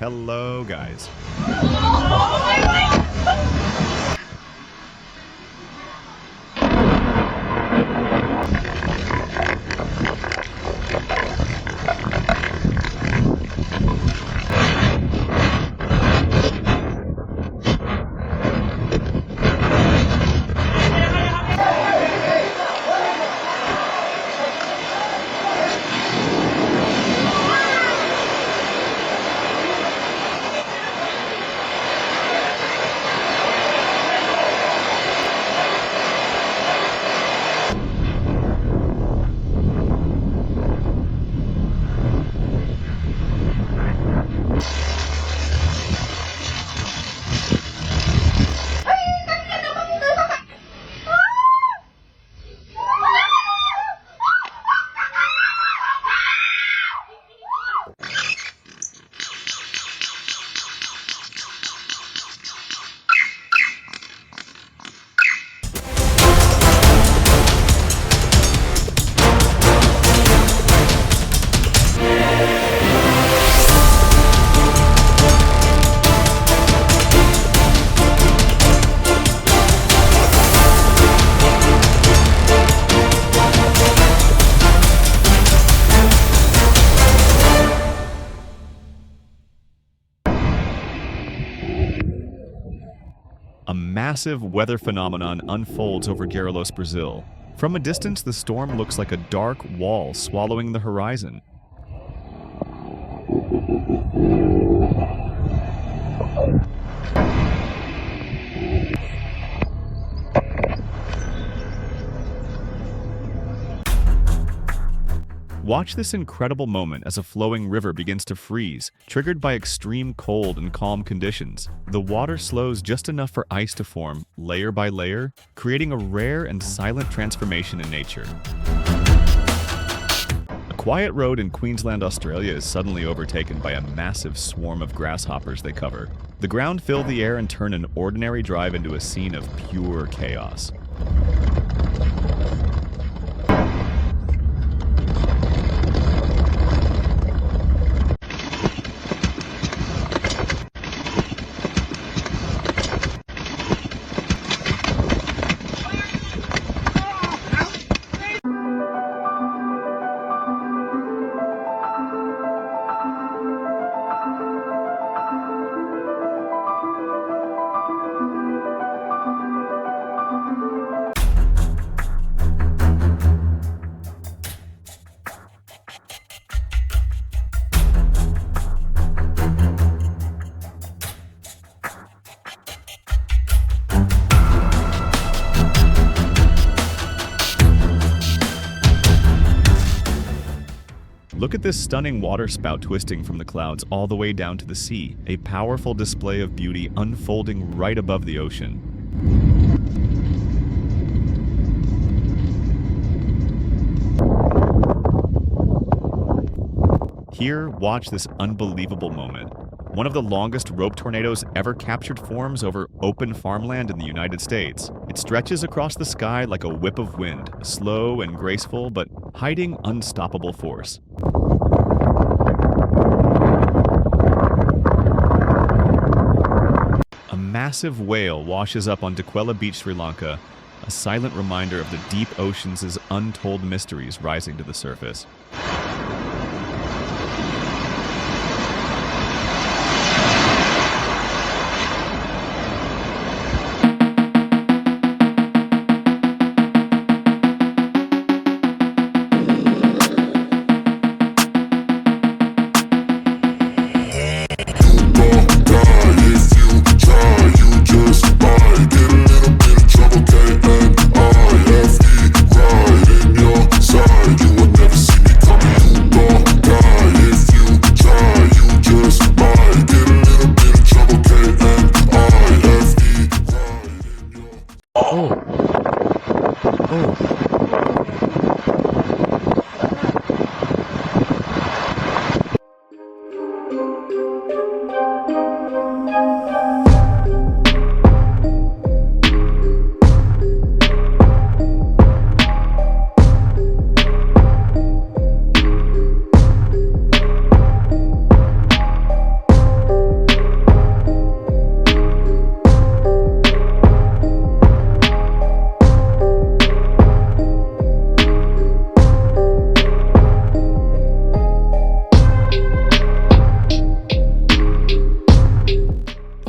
Hello, guys. A massive weather phenomenon unfolds over Guarulhos, Brazil. From a distance, the storm looks like a dark wall swallowing the horizon. Watch this incredible moment as a flowing river begins to freeze, triggered by extreme cold and calm conditions. The water slows just enough for ice to form, layer by layer, creating a rare and silent transformation in nature. A quiet road in Queensland, Australia is suddenly overtaken by a massive swarm of grasshoppers they cover. The ground fill the air and turn an ordinary drive into a scene of pure chaos. Look at this stunning water spout twisting from the clouds all the way down to the sea, a powerful display of beauty unfolding right above the ocean. Here, watch this unbelievable moment. One of the longest rope tornadoes ever captured forms over open farmland in the United States. It stretches across the sky like a whip of wind, slow and graceful, but hiding unstoppable force. A massive whale washes up on Dequella Beach, Sri Lanka, a silent reminder of the deep ocean's untold mysteries rising to the surface. Oh.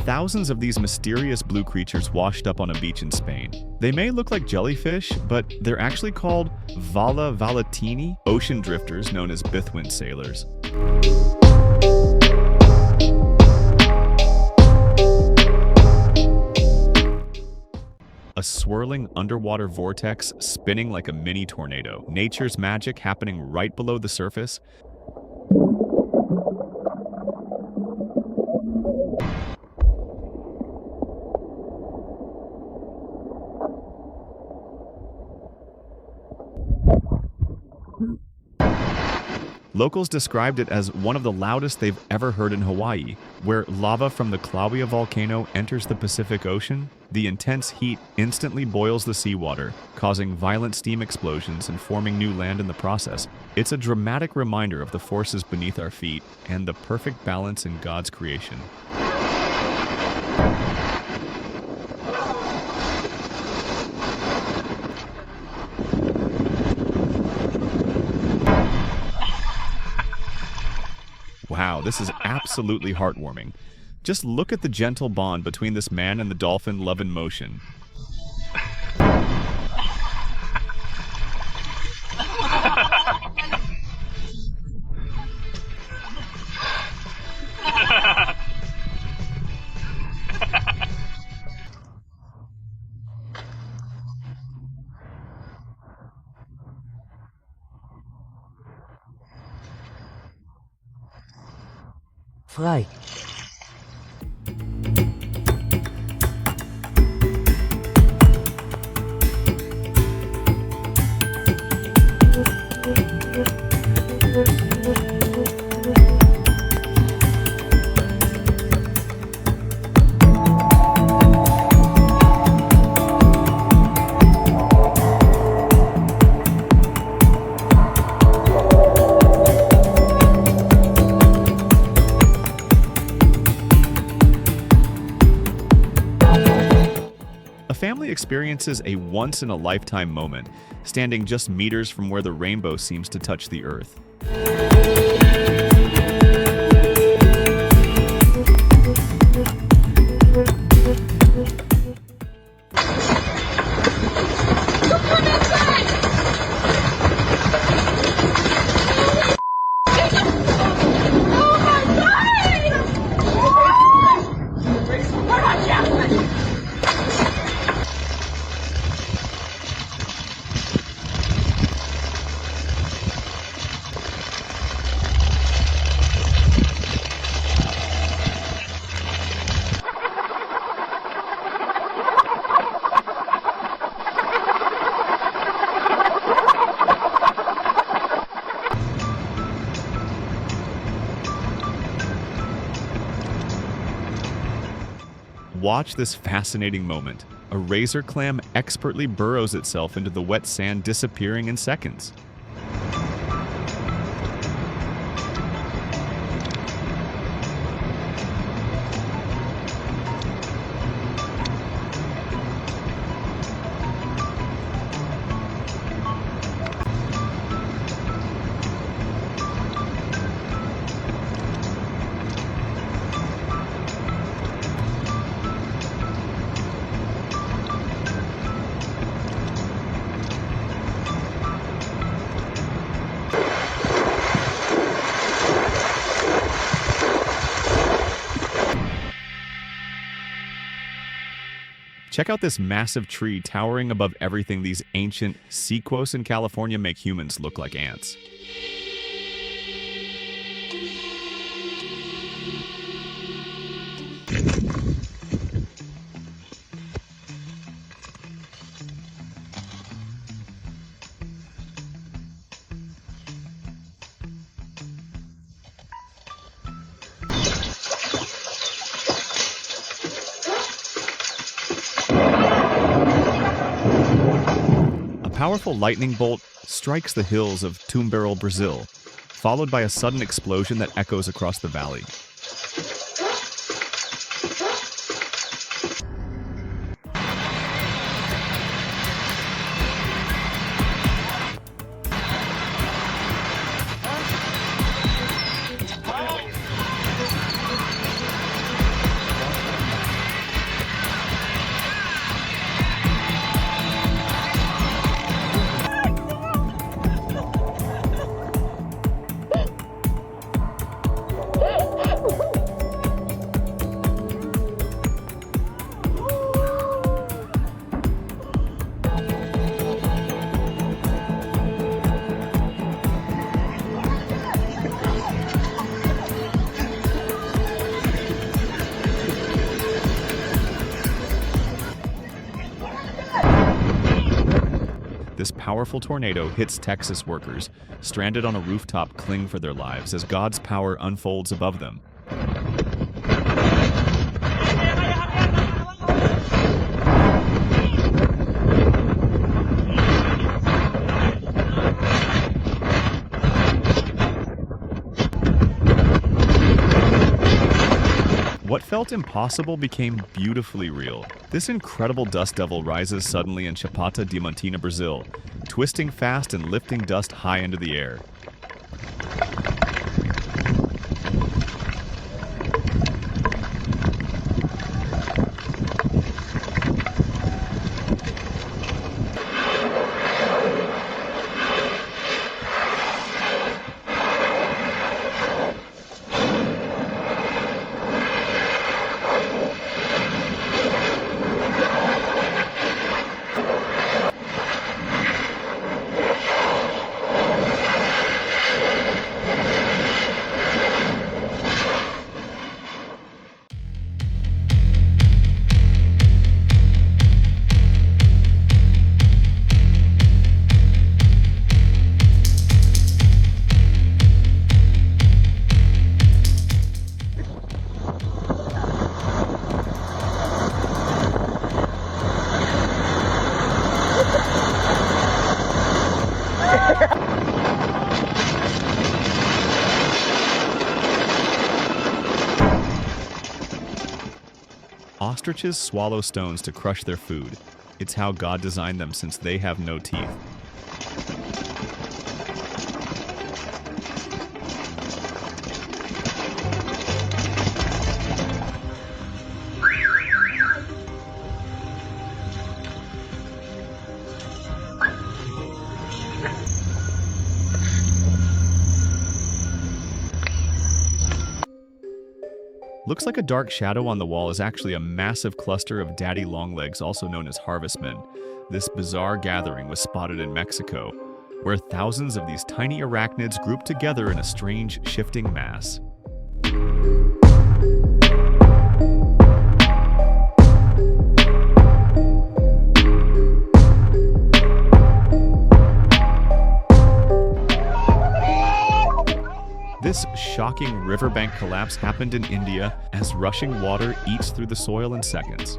Thousands of these mysterious blue creatures washed up on a beach in Spain. They may look like jellyfish, but they're actually called Vala Valetini, ocean drifters known as Bithwind sailors. A swirling underwater vortex spinning like a mini tornado. Nature's magic happening right below the surface. Locals described it as one of the loudest they've ever heard in Hawaii. Where lava from the Kilauea volcano enters the Pacific Ocean, the intense heat instantly boils the seawater, causing violent steam explosions and forming new land in the process. It's a dramatic reminder of the forces beneath our feet and the perfect balance in God's creation. Wow, this is absolutely heartwarming. Just look at the gentle bond between this man and the dolphin, love in motion. Frei. Family experiences a once-in-a-lifetime moment, standing just meters from where the rainbow seems to touch the earth. Watch this fascinating moment. A razor clam expertly burrows itself into the wet sand, disappearing in seconds. Check out this massive tree towering above everything. These ancient sequoias in California make humans look like ants. A powerful lightning bolt strikes the hills of Tumbarel, Brazil, followed by a sudden explosion that echoes across the valley. powerful tornado hits Texas workers, stranded on a rooftop, cling for their lives as God's power unfolds above them. What felt impossible became beautifully real. This incredible dust devil rises suddenly in Chapada Diamantina, Brazil, twisting fast and lifting dust high into the air. Ostriches swallow stones to crush their food. It's how God designed them since they have no teeth. Looks like a dark shadow on the wall is actually a massive cluster of daddy longlegs, also known as harvestmen. This bizarre gathering was spotted in Mexico, where thousands of these tiny arachnids group together in a strange, shifting mass. This shocking riverbank collapse happened in India as rushing water eats through the soil in seconds.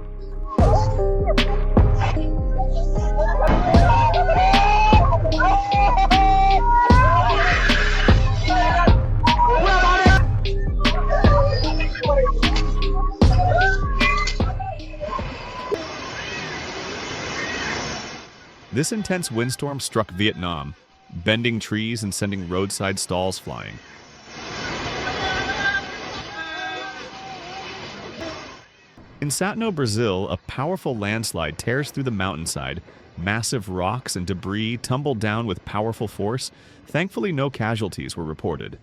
This intense windstorm struck Vietnam, bending trees and sending roadside stalls flying. In Satno, Brazil, a powerful landslide tears through the mountainside. Massive rocks and debris tumbled down with powerful force. Thankfully, no casualties were reported.